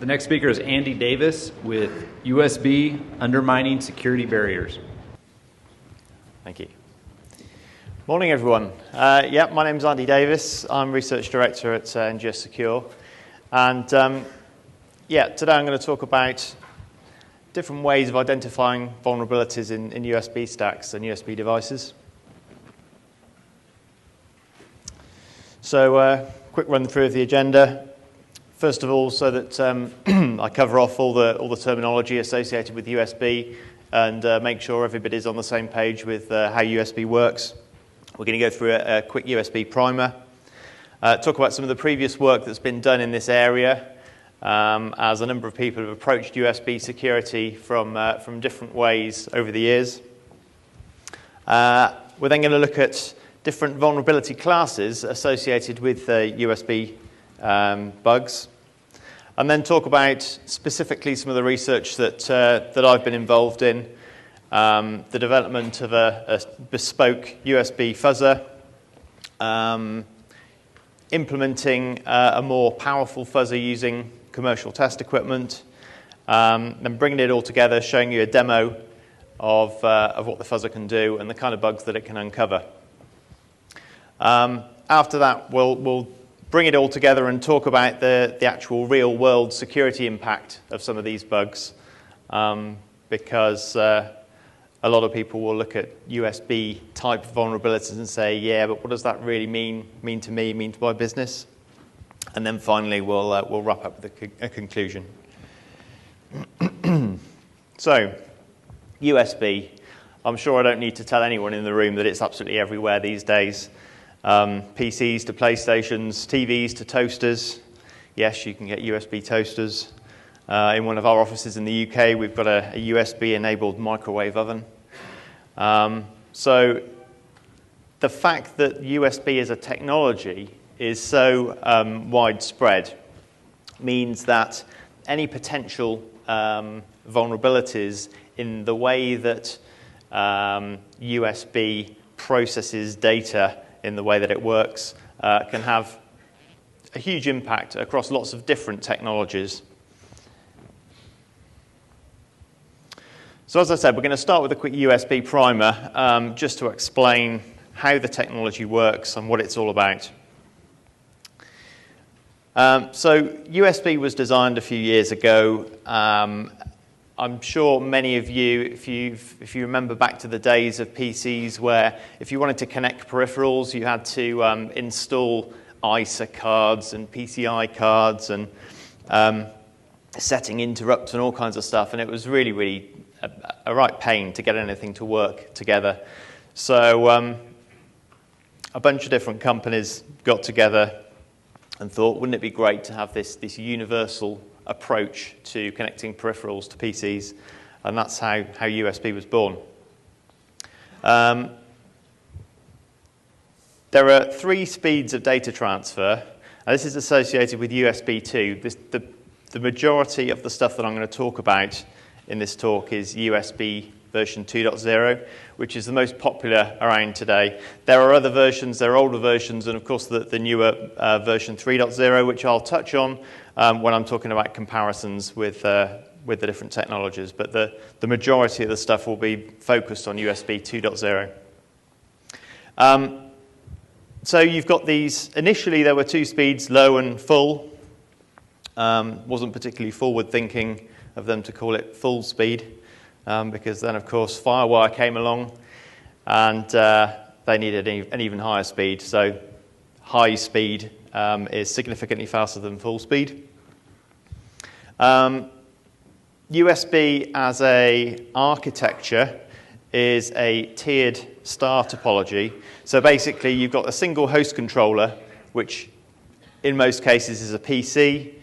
The next speaker is Andy Davis with USB Undermining Security Barriers. Thank you. Morning, everyone. My name's Andy Davis. I'm Research Director at NGS Secure. And today I'm going to talk about different ways of identifying vulnerabilities in USB stacks and USB devices. So quick run through of the agenda. First of all, so that I cover off all the terminology associated with USB and make sure everybody's on the same page with how USB works. We're going to go through a quick USB primer, talk about some of the previous work that's been done in this area, as a number of people have approached USB security from different ways over the years. We're then going to look at different vulnerability classes associated with USB bugs, and then talk about specifically some of the research that I've been involved in, the development of a bespoke USB fuzzer, implementing a more powerful fuzzer using commercial test equipment, then bringing it all together, showing you a demo of what the fuzzer can do and the kind of bugs that it can uncover. After that, we'll bring it all together and talk about the actual real-world security impact of some of these bugs, because a lot of people will look at USB-type vulnerabilities and say, yeah, but what does that really mean to me, mean to my business? And then finally, we'll wrap up with a conclusion. So, USB. I'm sure I don't need to tell anyone in the room that it's absolutely everywhere these days. PCs to PlayStations, TVs to toasters. Yes, you can get USB toasters. In one of our offices in the UK, we've got a USB-enabled microwave oven. So the fact that USB as a technology is so widespread means that any potential vulnerabilities in the way that USB processes data, in the way that it works, can have a huge impact across lots of different technologies. So as I said, we're going to start with a quick USB primer, just to explain how the technology works and what it's all about. So USB was designed a few years ago. I'm sure many of you, if you remember back to the days of PCs where if you wanted to connect peripherals, you had to install ISA cards and PCI cards and setting interrupts and all kinds of stuff, and it was really a right pain to get anything to work together. So a bunch of different companies got together and thought, wouldn't it be great to have this universal approach to connecting peripherals to PCs, and that's how USB was born. There are 3 speeds of data transfer, and this is associated with USB 2. The majority of the stuff that I'm going to talk about in this talk is USB version 2.0, which is the most popular around today. There are other versions, there are older versions, and of course the newer version 3.0, which I'll touch on when I'm talking about comparisons with the different technologies. But the majority of the stuff will be focused on USB 2.0. So you've got these, initially there were 2 speeds, low and full. Wasn't particularly forward thinking of them to call it full speed, because then of course FireWire came along and they needed an even higher speed. So high speed is significantly faster than full speed. USB as a architecture is a tiered star topology. So basically you've got a single host controller, which in most cases is a PC,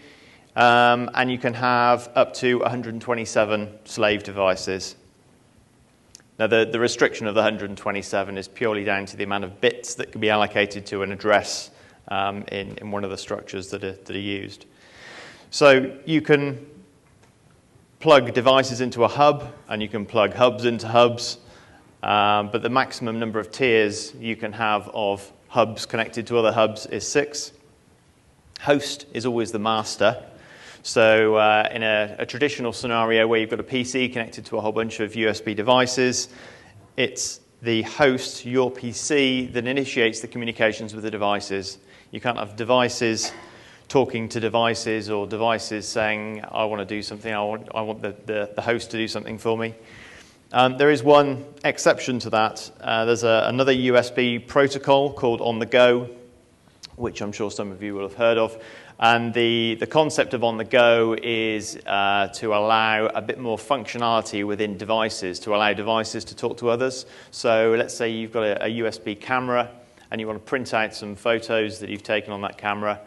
and you can have up to 127 slave devices. Now the restriction of the 127 is purely down to the amount of bits that can be allocated to an address in one of the structures that are used. So you can plug devices into a hub, and you can plug hubs into hubs, but the maximum number of tiers you can have of hubs connected to other hubs is 6. Host is always the master. So in a traditional scenario where you've got a PC connected to a whole bunch of USB devices, it's the host, your PC, that initiates the communications with the devices. You can't have devices talking to devices or devices saying, I want to do something, I want the host to do something for me. There is one exception to that. There's another USB protocol called On the Go, which I'm sure some of you will have heard of. And the concept of On the Go is to allow a bit more functionality within devices, to allow devices to talk to others. So let's say you've got a USB camera and you want to print out some photos that you've taken on that camera.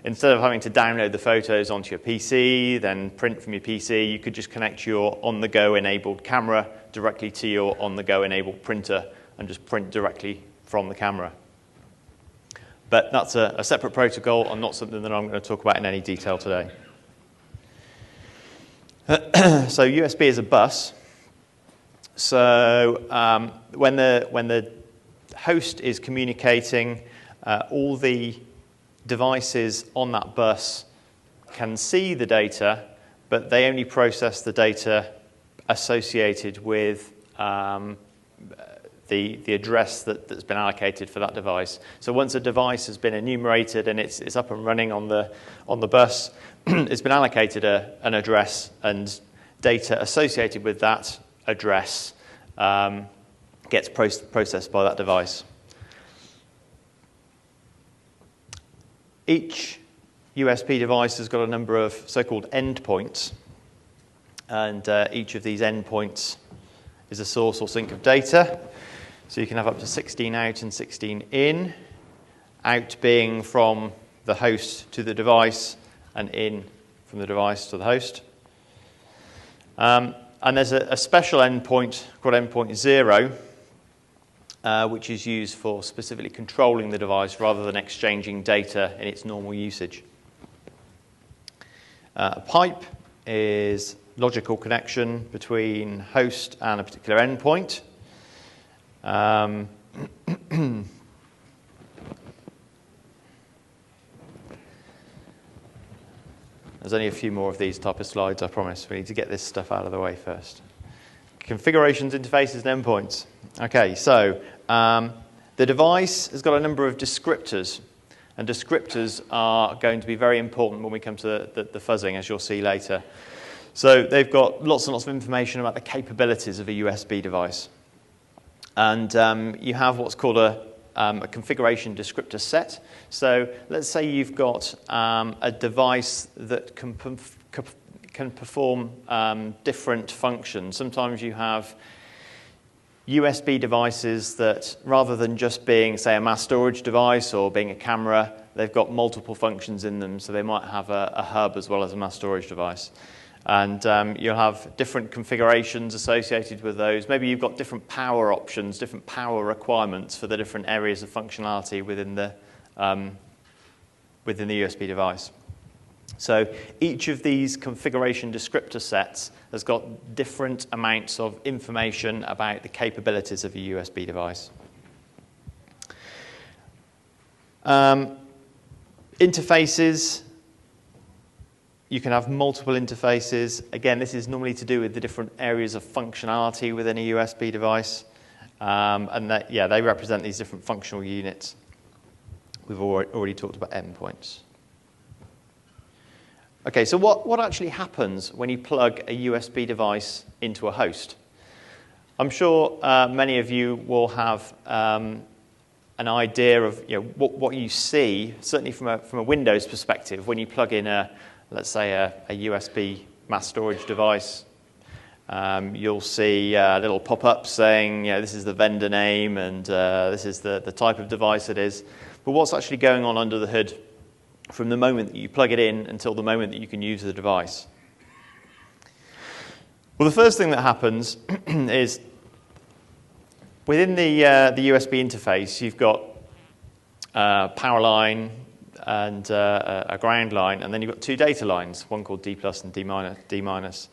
Instead of having to download the photos onto your PC, then print from your PC, you could just connect your on-the-go enabled camera directly to your on-the-go enabled printer and just print directly from the camera. But that's a separate protocol and not something that I'm going to talk about in any detail today. So USB is a bus. So when the host is communicating, all the devices on that bus can see the data, but they only process the data associated with the address that's been allocated for that device. So once a device has been enumerated and it's up and running on the bus, it's been allocated an address, and data associated with that address gets processed by that device. Each USB device has got a number of so-called endpoints, and each of these endpoints is a source or sink of data. So you can have up to 16 out and 16 in, out being from the host to the device, and in from the device to the host. And there's a special endpoint called endpoint 0, which is used for specifically controlling the device rather than exchanging data in its normal usage. A pipe is logical connection between host and a particular endpoint. There's only a few more of these type of slides, I promise. We need to get this stuff out of the way first. Configurations, interfaces, and endpoints. Okay, so the device has got a number of descriptors, and descriptors are going to be very important when we come to the fuzzing, as you'll see later. So they've got lots and lots of information about the capabilities of a USB device. And you have what's called a configuration descriptor set. So let's say you've got a device that can perform different functions. Sometimes you have USB devices that, rather than just being, say, a mass storage device or being a camera, they've got multiple functions in them. So they might have a hub as well as a mass storage device. And you'll have different configurations associated with those. Maybe you've got different power options, different power requirements for the different areas of functionality within the USB device. So each of these configuration descriptor sets has got different amounts of information about the capabilities of a USB device. Interfaces. You can have multiple interfaces. Again, this is normally to do with the different areas of functionality within a USB device. And they represent these different functional units. We've already talked about endpoints. Okay, so what actually happens when you plug a USB device into a host? I'm sure many of you will have an idea of what you see, certainly from a Windows perspective, when you plug in let's say a USB mass storage device. You'll see a little pop-up saying, this is the vendor name and this is the type of device it is. But what's actually going on under the hood from the moment that you plug it in until the moment that you can use the device? Well, the first thing that happens is within the USB interface, you've got a power line and a ground line, and then you've got two data lines, one called D plus and D minus.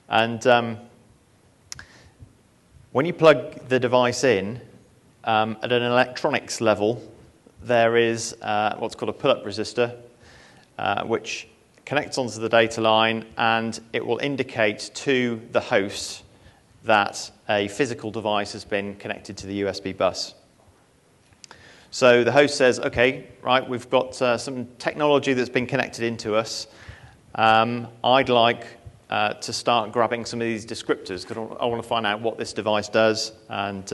And when you plug the device in, at an electronics level, there is what's called a pull-up resistor, which connects onto the data line, and it will indicate to the host that a physical device has been connected to the USB bus. So the host says, okay, right, we've got some technology that's been connected into us. I'd like to start grabbing some of these descriptors because I want to find out what this device does and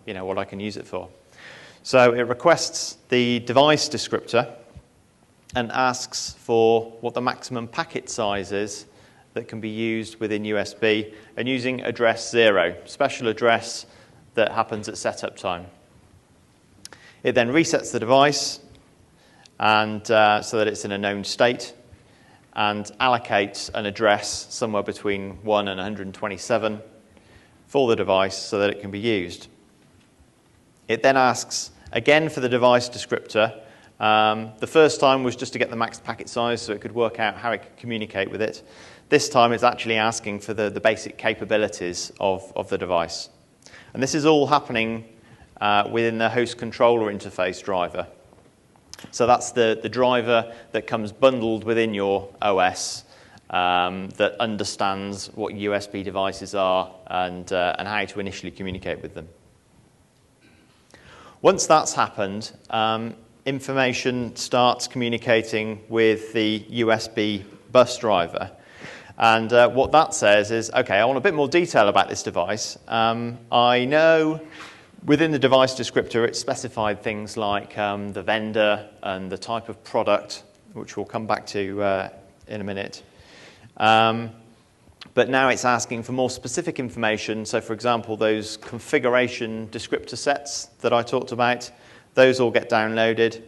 what I can use it for. So it requests the device descriptor and asks for what the maximum packet size is that can be used within USB, and using address 0, special address that happens at setup time. It then resets the device and so that it's in a known state, and allocates an address somewhere between 1 and 127 for the device so that it can be used. It then asks again for the device descriptor. The first time was just to get the max packet size so it could work out how it could communicate with it. This time it's actually asking for the basic capabilities of the device. And this is all happening within the host controller interface driver. So that's the driver that comes bundled within your OS that understands what USB devices are and how to initially communicate with them. Once that's happened, information starts communicating with the USB bus driver. And what that says is, okay, I want a bit more detail about this device. I know within the device descriptor it's specified things like the vendor and the type of product, which we'll come back to in a minute. But now it's asking for more specific information. So, for example, those configuration descriptor sets that I talked about, those all get downloaded.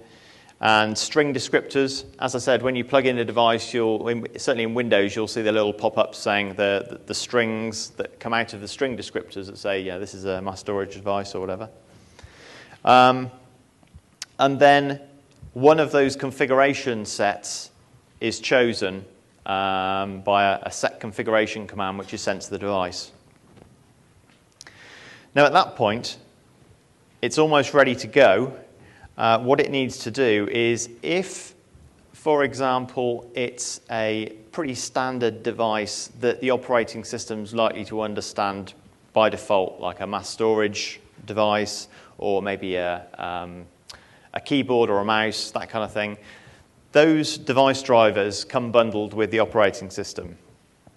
And string descriptors, as I said, when you plug in a device, certainly in Windows, you'll see the little pop-up saying the strings that come out of the string descriptors that say, yeah, this is a mass storage device or whatever. And then one of those configuration sets is chosen by a set configuration command, which is sent to the device. Now, at that point, it's almost ready to go. What it needs to do is, if, for example, it's a pretty standard device that the operating system's likely to understand by default, like a mass storage device or maybe a keyboard or a mouse, that kind of thing, those device drivers come bundled with the operating system.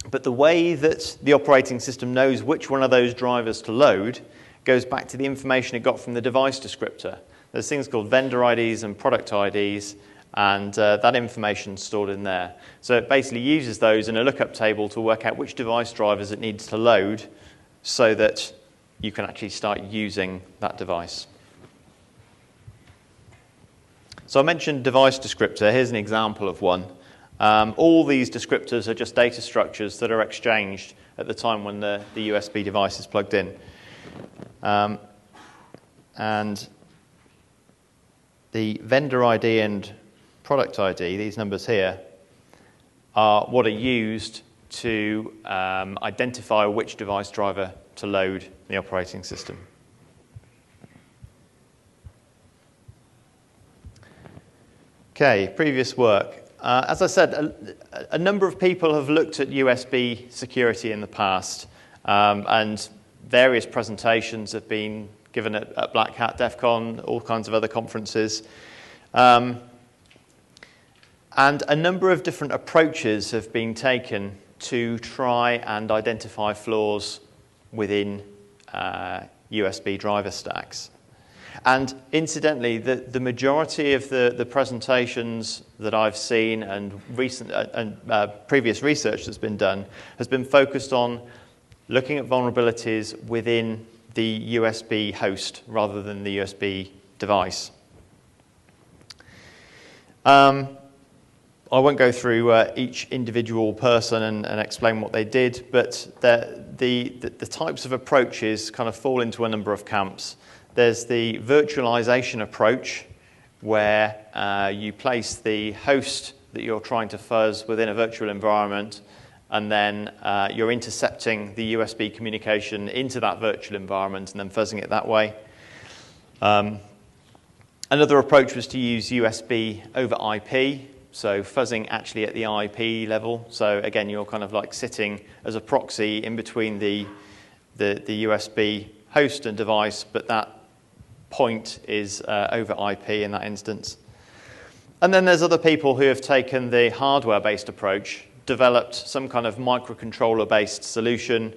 But the way that the operating system knows which one of those drivers to load goes back to the information it got from the device descriptor. There's things called vendor IDs and product IDs, and that information's stored in there. So it basically uses those in a lookup table to work out which device drivers it needs to load so that you can actually start using that device. So I mentioned device descriptor. Here's an example of one. All these descriptors are just data structures that are exchanged at the time when the USB device is plugged in. And the vendor ID and product ID, these numbers here, are what are used to identify which device driver to load the operating system. Okay, previous work. As I said, a number of people have looked at USB security in the past, and various presentations have been given at BlackHat, DEF CON, all kinds of other conferences. And a number of different approaches have been taken to try and identify flaws within USB driver stacks. And incidentally, the majority of the presentations that I've seen and previous research that's been done has been focused on looking at vulnerabilities within the USB host rather than the USB device. I won't go through each individual person and explain what they did, but the types of approaches kind of fall into a number of camps. There's the virtualization approach, where you place the host that you're trying to fuzz within a virtual environment, and then you're intercepting the USB communication into that virtual environment and then fuzzing it that way. Another approach was to use USB over IP, so fuzzing actually at the IP level. So again, you're kind of like sitting as a proxy in between the USB host and device, but that point is over IP in that instance. And then there's other people who have taken the hardware-based approach, developed some kind of microcontroller-based solution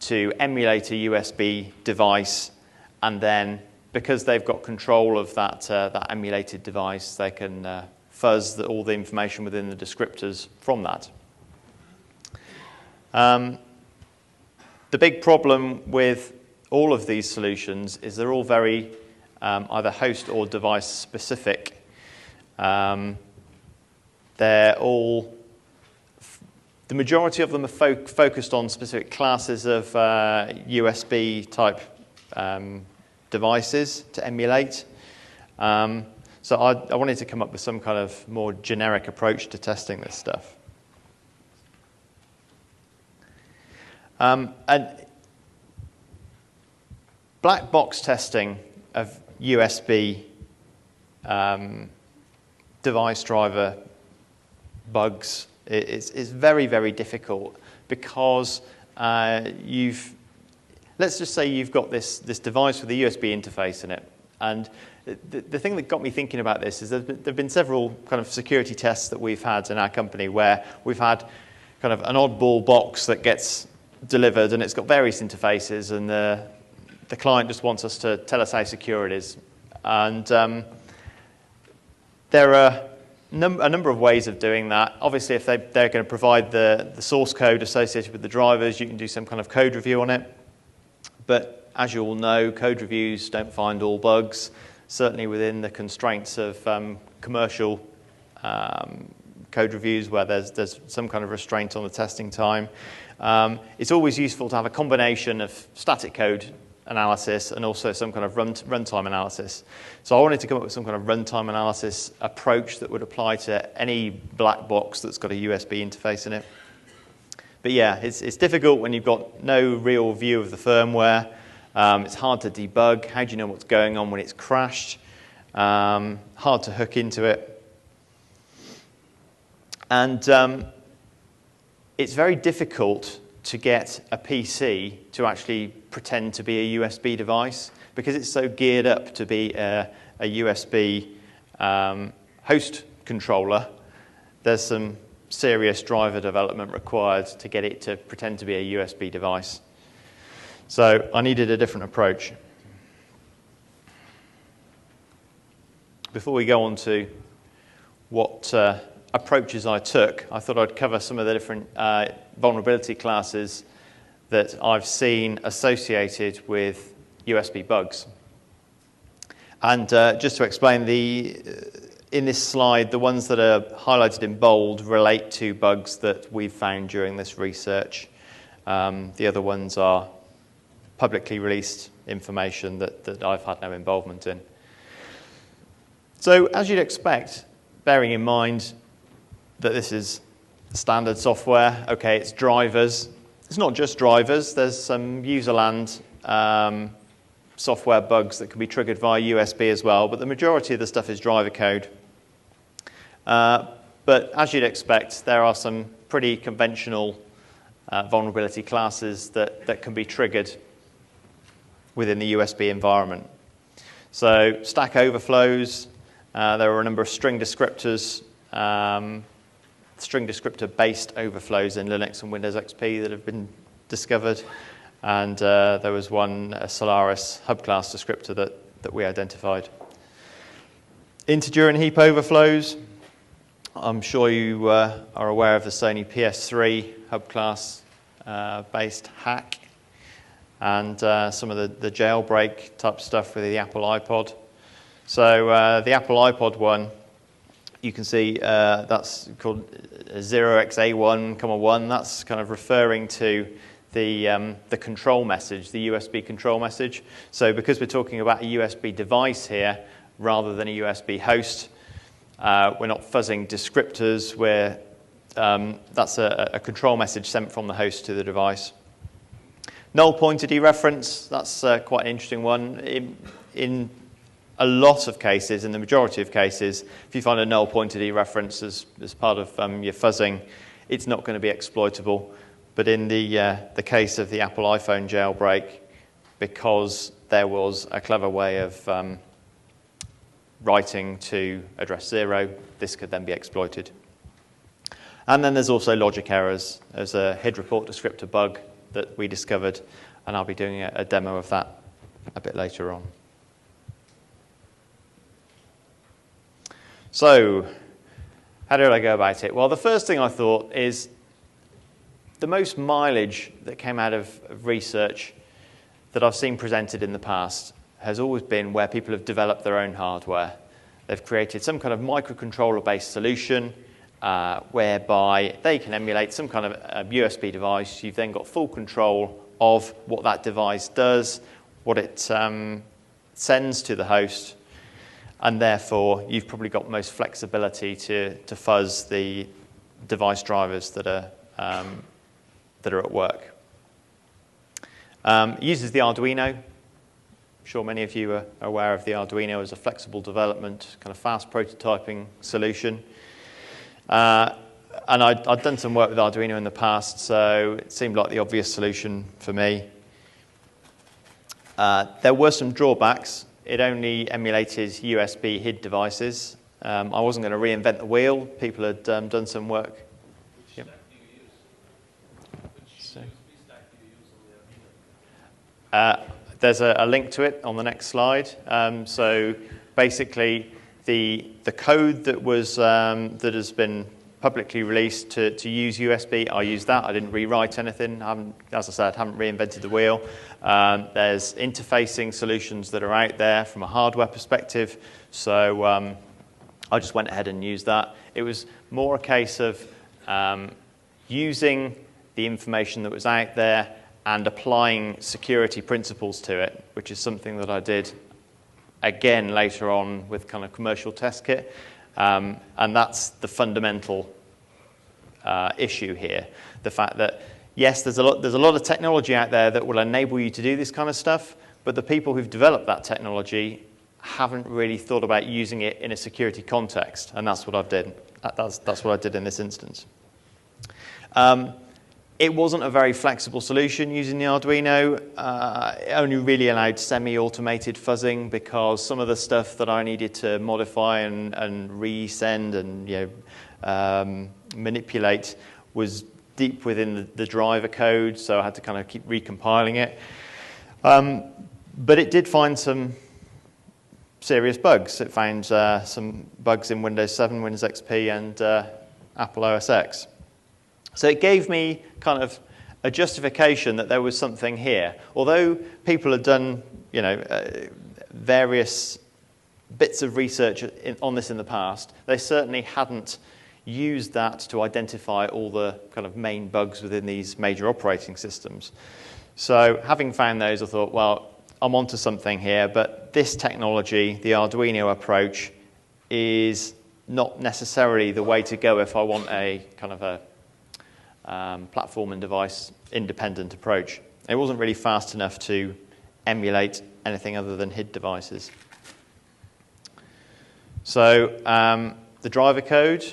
to emulate a USB device, and then because they've got control of that emulated device, they can fuzz all the information within the descriptors from that. The big problem with all of these solutions is they're all very either host or device specific. They're all, the majority of them are focused on specific classes of USB type devices to emulate. So I wanted to come up with some kind of more generic approach to testing this stuff. And black box testing of USB device driver bugs is very, very difficult because let's just say you've got this device with a USB interface in it. And the thing that got me thinking about this is there have been several kind of security tests that we've had in our company where we've had kind of an oddball box that gets delivered and it's got various interfaces, and the client just wants us to tell us how secure it is. And there are a number of ways of doing that. Obviously, if they're going to provide the source code associated with the drivers, you can do some kind of code review on it. But as you all know, code reviews don't find all bugs, certainly within the constraints of commercial code reviews where there's some kind of restraint on the testing time. It's always useful to have a combination of static code analysis and also some kind of runtime analysis. So I wanted to come up with some kind of runtime analysis approach that would apply to any black box that's got a USB interface in it. But yeah, it's difficult when you've got no real view of the firmware. It's hard to debug. How do you know what's going on when it's crashed? Hard to hook into it. And it's very difficult to get a PC to actually pretend to be a USB device because it's so geared up to be a USB host controller. There's some serious driver development required to get it to pretend to be a USB device. So I needed a different approach. Before we go on to what approaches I took, I thought I'd cover some of the different vulnerability classes that I've seen associated with USB bugs. And just to explain, in this slide, the ones that are highlighted in bold relate to bugs that we've found during this research. The other ones are publicly released information that I've had no involvement in. So as you'd expect, bearing in mind that this is standard software, okay, it's drivers. It's not just drivers. There's some userland software bugs that can be triggered via USB as well, but the majority of the stuff is driver code. But as you'd expect, there are some pretty conventional vulnerability classes that can be triggered within the USB environment. So stack overflows, there are a number of string descriptors, string descriptor-based overflows in Linux and Windows XP that have been discovered. And there was one, a Solaris hub class descriptor that we identified. Integer and heap overflows. I'm sure you are aware of the Sony PS3 hub class based hack and some of the jailbreak type stuff with the Apple iPod. So the Apple iPod one, you can see that's called 0xA1,1. That's kind of referring to the control message, the USB control message. So because we're talking about a USB device here rather than a USB host, we're not fuzzing descriptors. That's a control message sent from the host to the device. Null pointer dereference, that's quite an interesting one. In a lot of cases, in the majority of cases, if you find a null pointer dereference as part of your fuzzing, it's not going to be exploitable. But in the case of the Apple iPhone jailbreak, because there was a clever way of writing to address 0, this could then be exploited. And then there's also logic errors. There's a HID report descriptor bug that we discovered, and I'll be doing a demo of that a bit later on. So, how did I go about it? Well, the first thing I thought is the most mileage that came out of research that I've seen presented in the past has always been where people have developed their own hardware. They've created some kind of microcontroller-based solution whereby they can emulate some kind of a USB device. You've then got full control of what that device does, what it sends to the host, and therefore you've probably got most flexibility to fuzz the device drivers that are at work. It uses the Arduino. I'm sure many of you are aware of the Arduino as a flexible development, kind of fast prototyping solution. And I'd done some work with Arduino in the past, so it seemed like the obvious solution for me. There were some drawbacks. It only emulated USB HID devices. I wasn't going to reinvent the wheel. People had done some work. Which stack do you use? Which USB stack do you use on the Arduino? There's a link to it on the next slide. So basically, the code that was that has been publicly released to use USB, I used that. I didn't rewrite anything. As I said, I haven't reinvented the wheel. There's interfacing solutions that are out there from a hardware perspective. So I just went ahead and used that. It was more a case of using the information that was out there and applying security principles to it, which is something that I did again later on with kind of commercial test kit. And that's the fundamental issue here. The fact that, yes, there's a lot of technology out there that will enable you to do this kind of stuff, but the people who've developed that technology haven't really thought about using it in a security context, and that's what I did. That's what I did in this instance. It wasn't a very flexible solution using the Arduino. It only really allowed semi-automated fuzzing because some of the stuff that I needed to modify and resend and manipulate was deep within the driver code, so I had to kind of keep recompiling it. But it did find some serious bugs. It found some bugs in Windows 7, Windows XP, and Apple OS X. So it gave me kind of a justification that there was something here. Although people had done, various bits of research on this in the past, they certainly hadn't used that to identify all the kind of main bugs within these major operating systems. So having found those, I thought, well, I'm onto something here, but this technology, the Arduino approach, is not necessarily the way to go if I want a kind of a platform and device independent approach. It wasn't really fast enough to emulate anything other than HID devices. So the driver code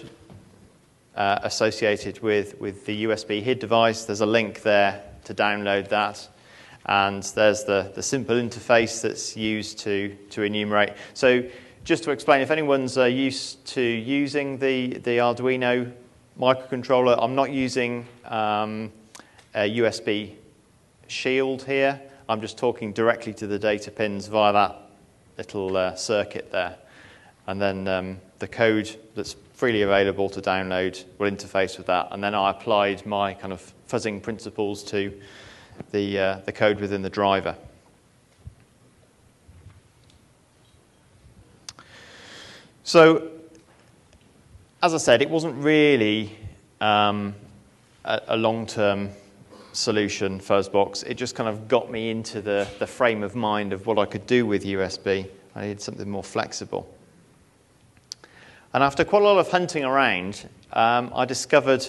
associated with the USB HID device, there's a link there to download that. And there's the simple interface that's used to enumerate. So just to explain, if anyone's used to using the Arduino microcontroller, I'm not using a USB shield here. I'm just talking directly to the data pins via that little circuit there. And then the code that's freely available to download will interface with that. And then I applied my kind of fuzzing principles to the code within the driver. So, as I said, it wasn't really a long-term solution, Fuzzbox. It just kind of got me into the frame of mind of what I could do with USB. I needed something more flexible. And after quite a lot of hunting around, I discovered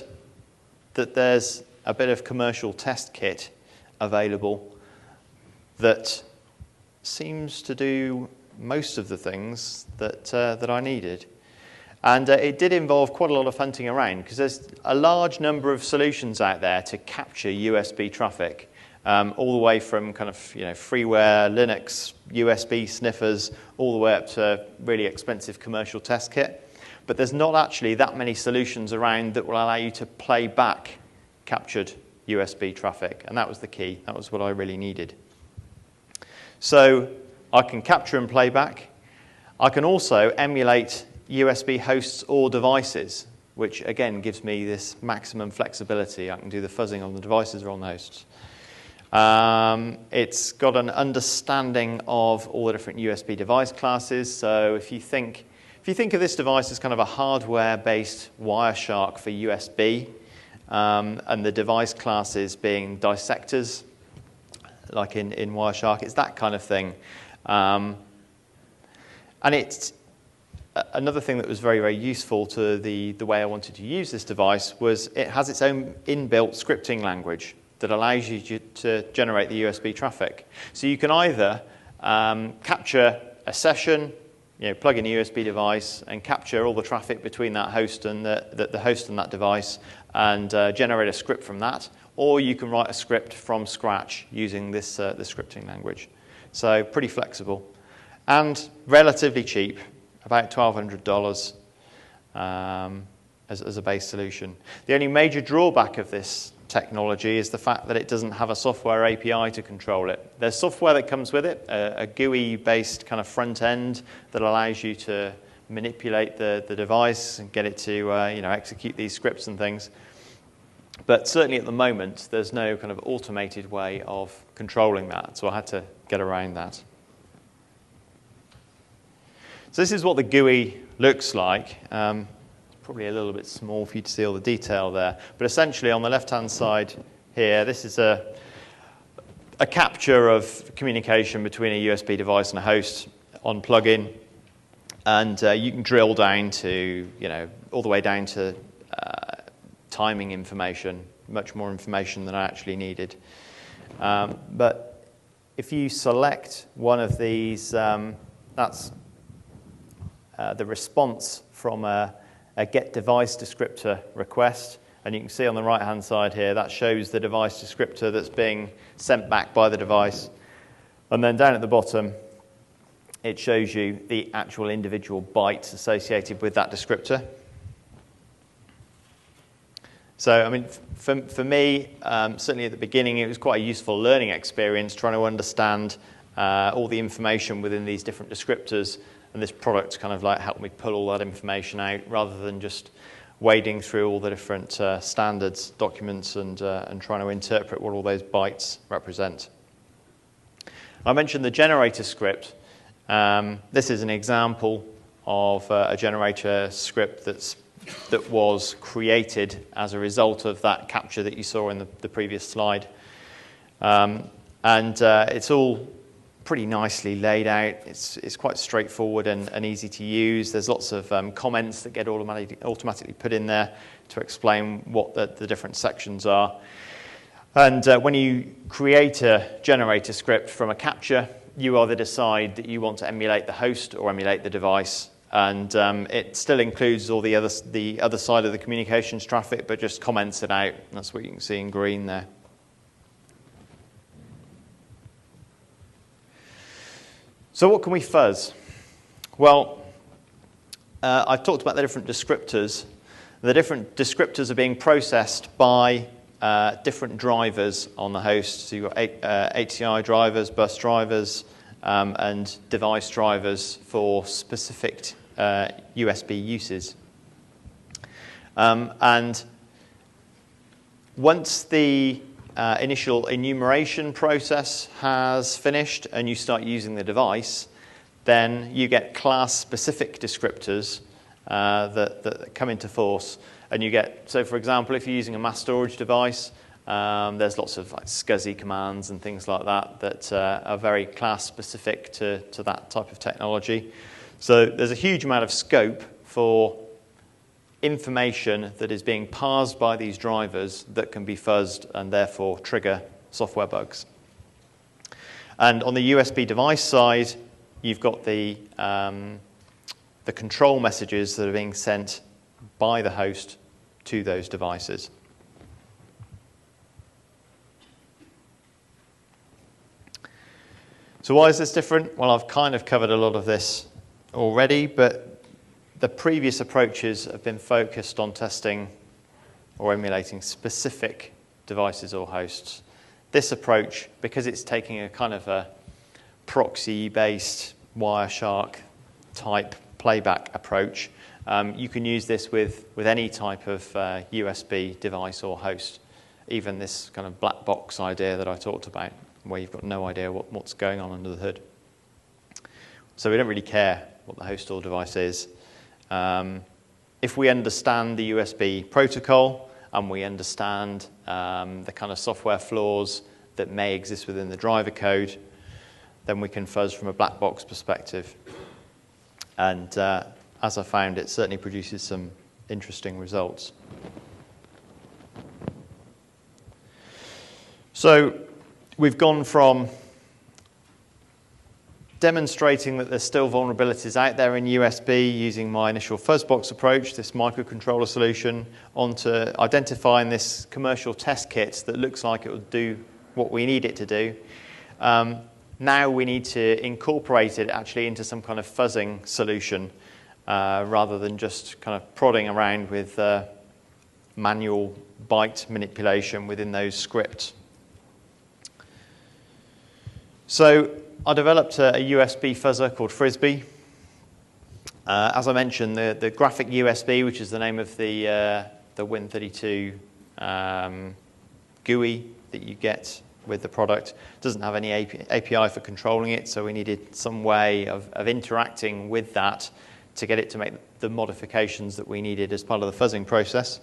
that there's a bit of commercial test kit available that seems to do most of the things that I needed. And it did involve quite a lot of hunting around, because there's a large number of solutions out there to capture USB traffic, all the way from kind of freeware, Linux, USB sniffers, all the way up to really expensive commercial test kit. But there's not actually that many solutions around that will allow you to play back captured USB traffic, and that was the key. That was what I really needed. So I can capture and play back. I can also emulate USB hosts or devices, which again gives me this maximum flexibility. I can do the fuzzing on the devices or on the hosts. It's got an understanding of all the different USB device classes. So if you think of this device as kind of a hardware-based Wireshark for USB, and the device classes being dissectors, like in Wireshark, it's that kind of thing. And it's another thing that was very, very useful to the way I wanted to use this device was it has its own inbuilt scripting language that allows you to generate the USB traffic. So you can either capture a session, plug in a USB device and capture all the traffic between that host and the host and that device and generate a script from that, or you can write a script from scratch using this scripting language. So pretty flexible and relatively cheap, about $1,200 as a base solution. The only major drawback of this technology is the fact that it doesn't have a software API to control it. There's software that comes with it, a GUI-based kind of front end that allows you to manipulate the device and get it to execute these scripts and things. But certainly at the moment, there's no kind of automated way of controlling that, so I had to get around that. So this is what the GUI looks like. Probably a little bit small for you to see all the detail there. But essentially on the left-hand side here, this is a capture of communication between a USB device and a host on plug-in. And you can drill down to, all the way down to timing information, much more information than I actually needed. But if you select one of these, that's the response from a get device descriptor request, and you can see on the right hand side here that shows the device descriptor that's being sent back by the device, and then down at the bottom it shows you the actual individual bytes associated with that descriptor. So I mean, for me, certainly at the beginning it was quite a useful learning experience trying to understand all the information within these different descriptors. And this product kind of helped me pull all that information out rather than just wading through all the different standards documents and trying to interpret what all those bytes represent. I mentioned the generator script. This is an example of a generator script that was created as a result of that capture that you saw in the previous slide. It's all pretty nicely laid out. It's quite straightforward and easy to use. There's lots of comments that get automatically put in there to explain what the different sections are. And when you create a generator script from a capture, you either decide that you want to emulate the host or emulate the device. And it still includes all the other side of the communications traffic, but just comments it out. That's what you can see in green there. So what can we fuzz? Well, I've talked about the different descriptors. The different descriptors are being processed by different drivers on the host. So you've got HCI drivers, bus drivers, and device drivers for specific USB uses. And once the initial enumeration process has finished and you start using the device, then you get class-specific descriptors that come into force. And you get, so for example, if you're using a mass storage device, there's lots of SCSI commands and things like that are very class-specific to that type of technology. So there's a huge amount of scope for information that is being parsed by these drivers that can be fuzzed and therefore trigger software bugs. And on the USB device side, you've got the control messages that are being sent by the host to those devices. So why is this different? Well, I've kind of covered a lot of this already, but the previous approaches have been focused on testing or emulating specific devices or hosts. This approach, because it's taking a kind of a proxy-based Wireshark type playback approach, you can use this with any type of USB device or host, even this kind of black box idea that I talked about, where you've got no idea what's going on under the hood. So we don't really care what the host or device is. If we understand the USB protocol and we understand the kind of software flaws that may exist within the driver code, then we can fuzz from a black box perspective. And as I found, it certainly produces some interesting results. So we've gone from demonstrating that there's still vulnerabilities out there in USB using my initial fuzzbox approach, this microcontroller solution, onto identifying this commercial test kit that looks like it will do what we need it to do. Now we need to incorporate it actually into some kind of fuzzing solution rather than just kind of prodding around with manual byte manipulation within those scripts. So I developed a USB fuzzer called Frisbee. As I mentioned, the graphic USB, which is the name of the Win32 GUI that you get with the product, doesn't have any API for controlling it, so we needed some way of interacting with that to get it to make the modifications that we needed as part of the fuzzing process.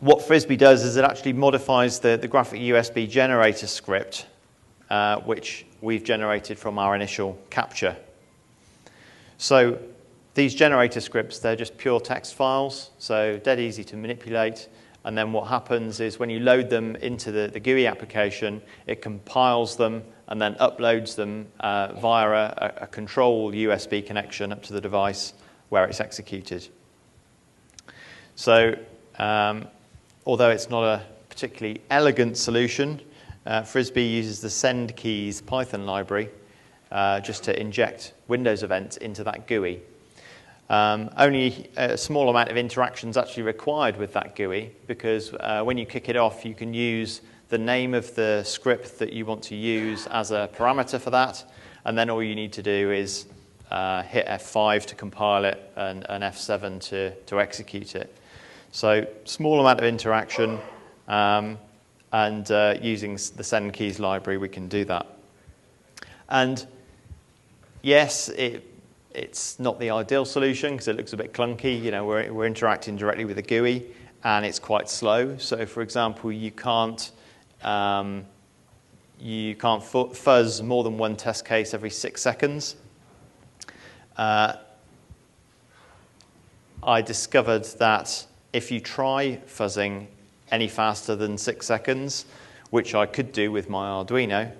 What Frisbee does is it actually modifies the graphic USB generator script, which we've generated from our initial capture. So these generator scripts, they're just pure text files, so dead easy to manipulate. And then what happens is when you load them into the GUI application, it compiles them and then uploads them via a control USB connection up to the device where it's executed. So although it's not a particularly elegant solution, Frisbee uses the send keys Python library just to inject Windows events into that GUI. Only a small amount of interaction is actually required with that GUI because when you kick it off, you can use the name of the script that you want to use as a parameter for that, and then all you need to do is hit F5 to compile it and F7 to execute it. So small amount of interaction, and using the send keys library, we can do that. And yes, it's not the ideal solution because it looks a bit clunky. You know, we're interacting directly with the GUI, and it's quite slow. So, for example, you can't fuzz more than one test case every 6 seconds. I discovered that if you try fuzzing any faster than 6 seconds, which I could do with my Arduino,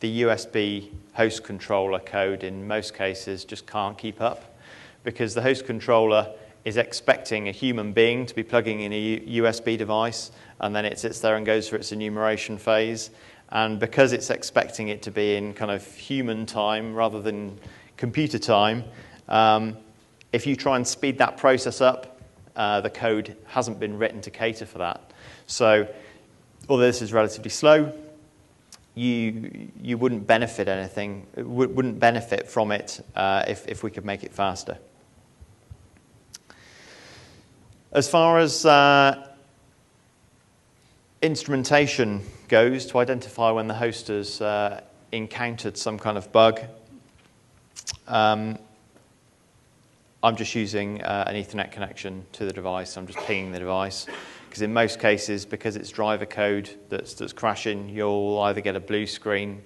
the USB host controller code in most cases just can't keep up because the host controller is expecting a human being to be plugging in a USB device, and then it sits there and goes through its enumeration phase. And because it's expecting it to be in kind of human time rather than computer time, if you try and speed that process up, the code hasn't been written to cater for that. So although this is relatively slow, you wouldn't benefit anything, wouldn't benefit from it if we could make it faster. As far as instrumentation goes, to identify when the host has encountered some kind of bug, I'm just using an Ethernet connection to the device. I'm just pinging the device. Because in most cases, because it's driver code that's crashing, you'll either get a blue screen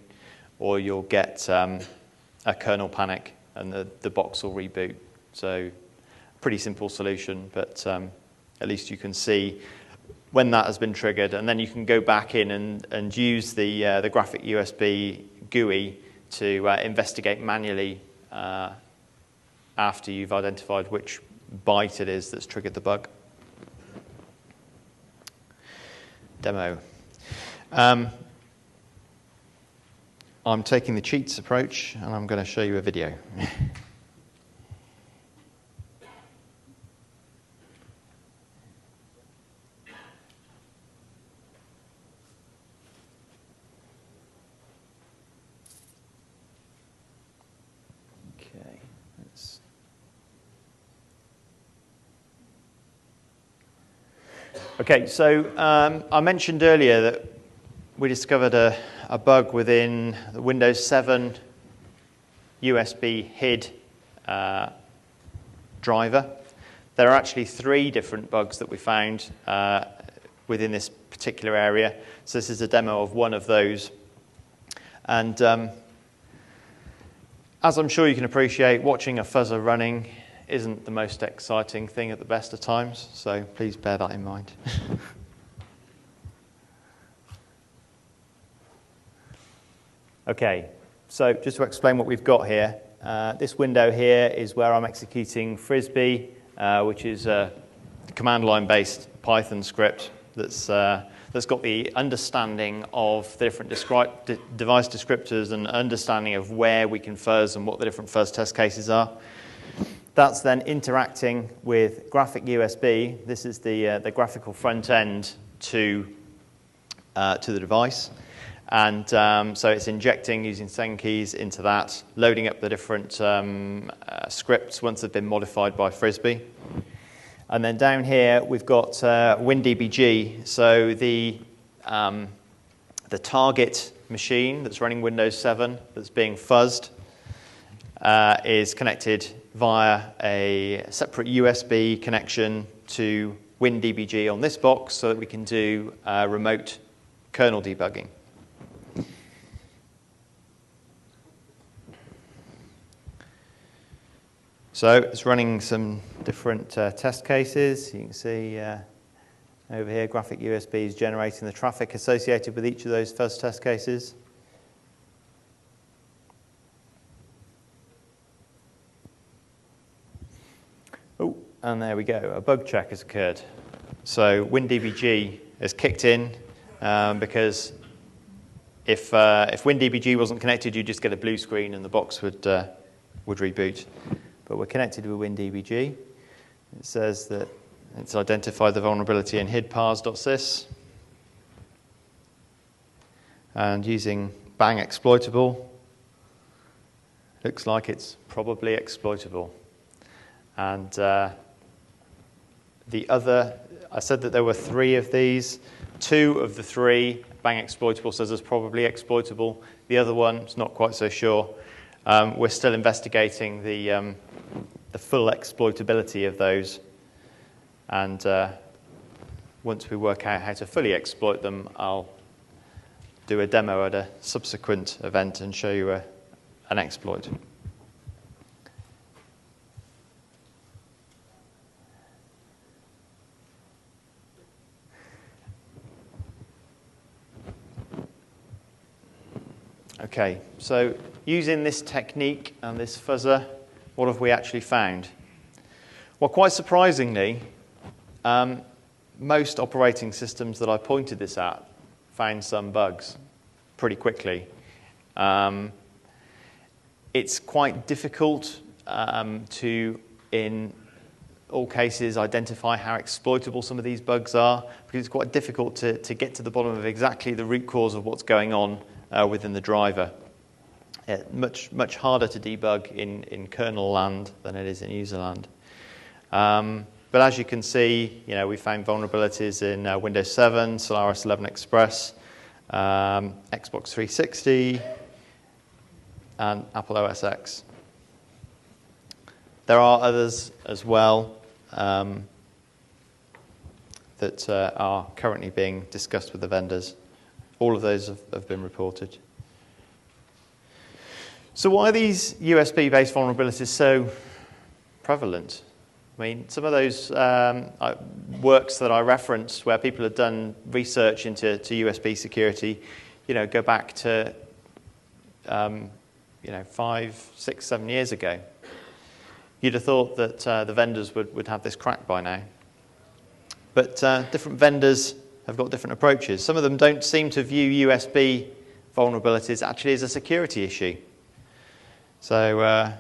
or you'll get a kernel panic and the box will reboot. So pretty simple solution, but at least you can see when that has been triggered, and then you can go back in and use the graphic USB GUI to investigate manually after you've identified which byte it is that's triggered the bug. Demo. I'm taking the cheats approach, and I'm going to show you a video. Okay, so I mentioned earlier that we discovered a bug within the Windows 7 USB HID driver. There are actually 3 different bugs that we found within this particular area. So this is a demo of one of those. And as I'm sure you can appreciate, watching a fuzzer running isn't the most exciting thing at the best of times, so please bear that in mind. Okay, so just to explain what we've got here, this window here is where I'm executing Frisbee, which is a command line-based Python script that's got the understanding of the different device descriptors and understanding of where we can fuzz and what the different fuzz test cases are. That's then interacting with graphic USB. This is the graphical front end to the device. And so it's injecting using Sen keys into that, loading up the different scripts once they've been modified by Frisbee. And then down here, we've got WinDBG. So the target machine that's running Windows 7 that's being fuzzed is connected via a separate USB connection to WinDBG on this box so that we can do remote kernel debugging. So it's running some different test cases. You can see over here, graphic USB is generating the traffic associated with each of those fuzz test cases. Oh, and there we go. A bug check has occurred. So WinDBG has kicked in because if WinDBG wasn't connected, you'd just get a blue screen and the box would reboot. But we're connected with WinDBG. It says that it's identified the vulnerability in hidpars.sys. And using bang exploitable, looks like it's probably exploitable. And the other, I said that there were 3 of these. 2 of the 3, bang exploitable says it's probably exploitable. The other one, it's not quite so sure. We're still investigating the full exploitability of those. And once we work out how to fully exploit them, I'll do a demo at a subsequent event and show you an exploit. Okay, so using this technique and this fuzzer, what have we actually found? Well, quite surprisingly, most operating systems that I pointed this at found some bugs pretty quickly. It's quite difficult to, in all cases, identify how exploitable some of these bugs are, because it's quite difficult to get to the bottom of exactly the root cause of what's going on within the driver. Much harder to debug in kernel land than it is in user land. But as you can see, we found vulnerabilities in Windows 7, Solaris 11 Express, Xbox 360, and Apple OS X. There are others as well that are currently being discussed with the vendors. All of those have been reported. So why are these USB-based vulnerabilities so prevalent I mean, some of those works that I referenced where people have done research into USB security, go back to, 5, 6, 7 years ago. You'd have thought that the vendors would have this cracked by now. But different vendors have got different approaches. Some of them don't seem to view USB vulnerabilities actually as a security issue. So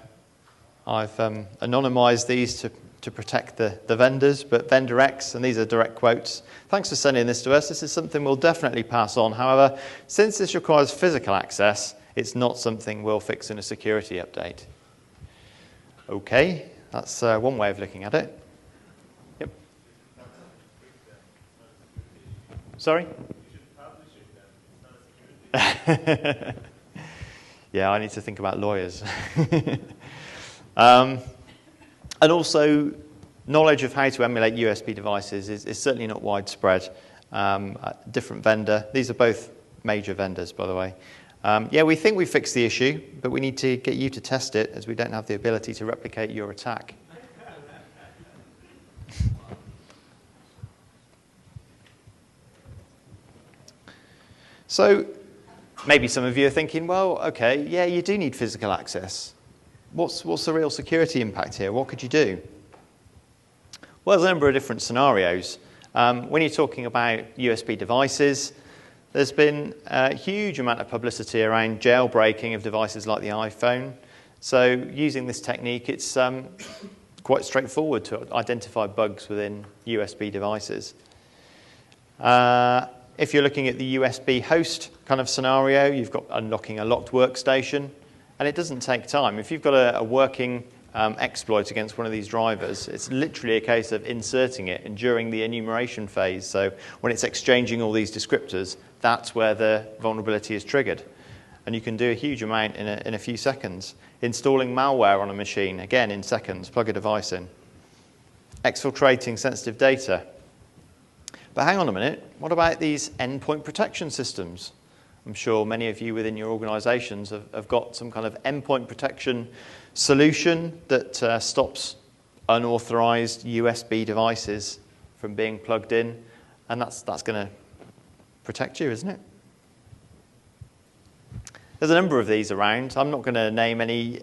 I've anonymized these to protect the vendors, but vendor X, and these are direct quotes, thanks for sending this to us. This is something we'll definitely pass on. However, since this requires physical access, it's not something we'll fix in a security update. Okay, that's one way of looking at it. Yep. Sorry? Yeah, I need to think about lawyers. And also, knowledge of how to emulate USB devices is certainly not widespread. Different vendor. These are both major vendors, by the way. Yeah, we think we fixed the issue, but we need to get you to test it, as we don't have the ability to replicate your attack. So maybe some of you are thinking, well, okay, yeah, you do need physical access. What's the real security impact here? What could you do? Well, there's a number of different scenarios. When you're talking about USB devices, there's been a huge amount of publicity around jailbreaking of devices like the iPhone. So using this technique, it's quite straightforward to identify bugs within USB devices. If you're looking at the USB host kind of scenario, you've got unlocking a locked workstation, and it doesn't take time. If you've got a working exploit against one of these drivers, it's literally a case of inserting it, and during the enumeration phase, so when it's exchanging all these descriptors, that's where the vulnerability is triggered. And you can do a huge amount in a few seconds. Installing malware on a machine, again in seconds, plug a device in. Exfiltrating sensitive data. But hang on a minute, what about these endpoint protection systems? I'm sure many of you within your organizations have got some kind of endpoint protection solution that stops unauthorized USB devices from being plugged in, and that's going to protect you, isn't it? There's a number of these around. I'm not going to name any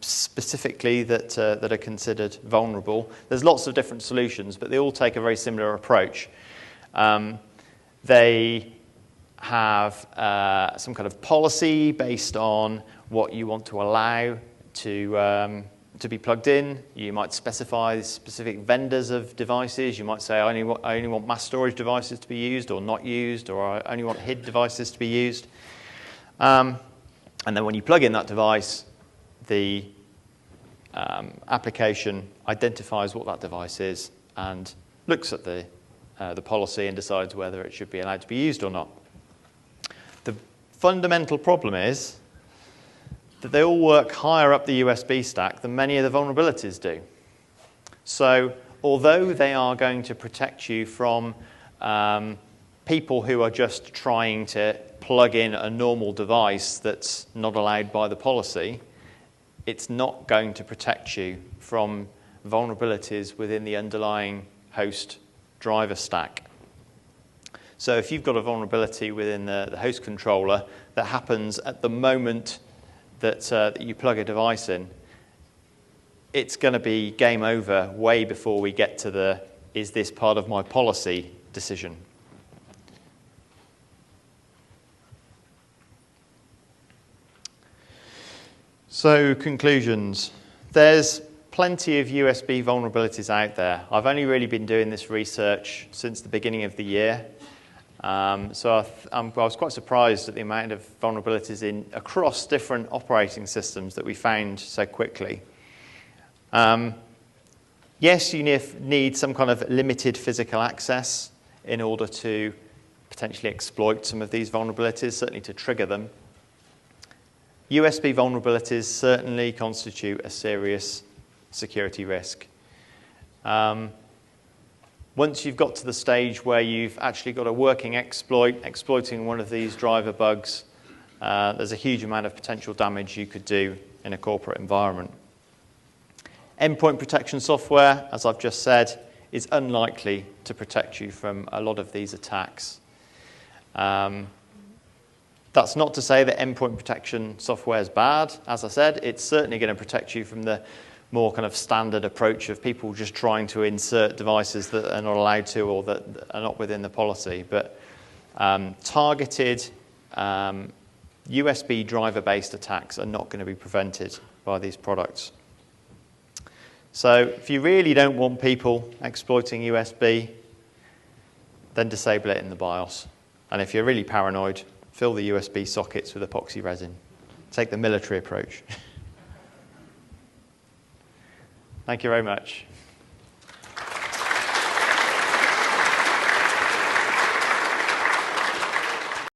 specifically that are considered vulnerable. There's lots of different solutions, but they all take a very similar approach. They have some kind of policy based on what you want to allow to be plugged in. You might specify specific vendors of devices. You might say, I only want mass storage devices to be used or not used, or I only want HID devices to be used. And then when you plug in that device, the application identifies what that device is and looks at the policy and decides whether it should be allowed to be used or not. The fundamental problem is that they all work higher up the USB stack than many of the vulnerabilities do. So although they are going to protect you from people who are just trying to plug in a normal device that's not allowed by the policy, it's not going to protect you from vulnerabilities within the underlying host driver stack. So if you've got a vulnerability within the host controller that happens at the moment that you plug a device in, it's going to be game over way before we get to the is this part of my policy decision. So conclusions. There's plenty of USB vulnerabilities out there. I've only really been doing this research since the beginning of the year. So I was quite surprised at the amount of vulnerabilities across different operating systems that we found so quickly. Yes, you need some kind of limited physical access in order to potentially exploit some of these vulnerabilities, certainly to trigger them. USB vulnerabilities certainly constitute a serious security risk. Once you've got to the stage where you've actually got a working exploit, exploiting one of these driver bugs, there's a huge amount of potential damage you could do in a corporate environment. Endpoint protection software, as I've just said, is unlikely to protect you from a lot of these attacks. That's not to say that endpoint protection software is bad. As I said, it's certainly going to protect you from the more kind of standard approach of people just trying to insert devices that are not allowed to or that are not within the policy. But targeted USB driver-based attacks are not going to be prevented by these products. So if you really don't want people exploiting USB, then disable it in the BIOS. And if you're really paranoid, fill the USB sockets with epoxy resin. Take the military approach. Thank you very much.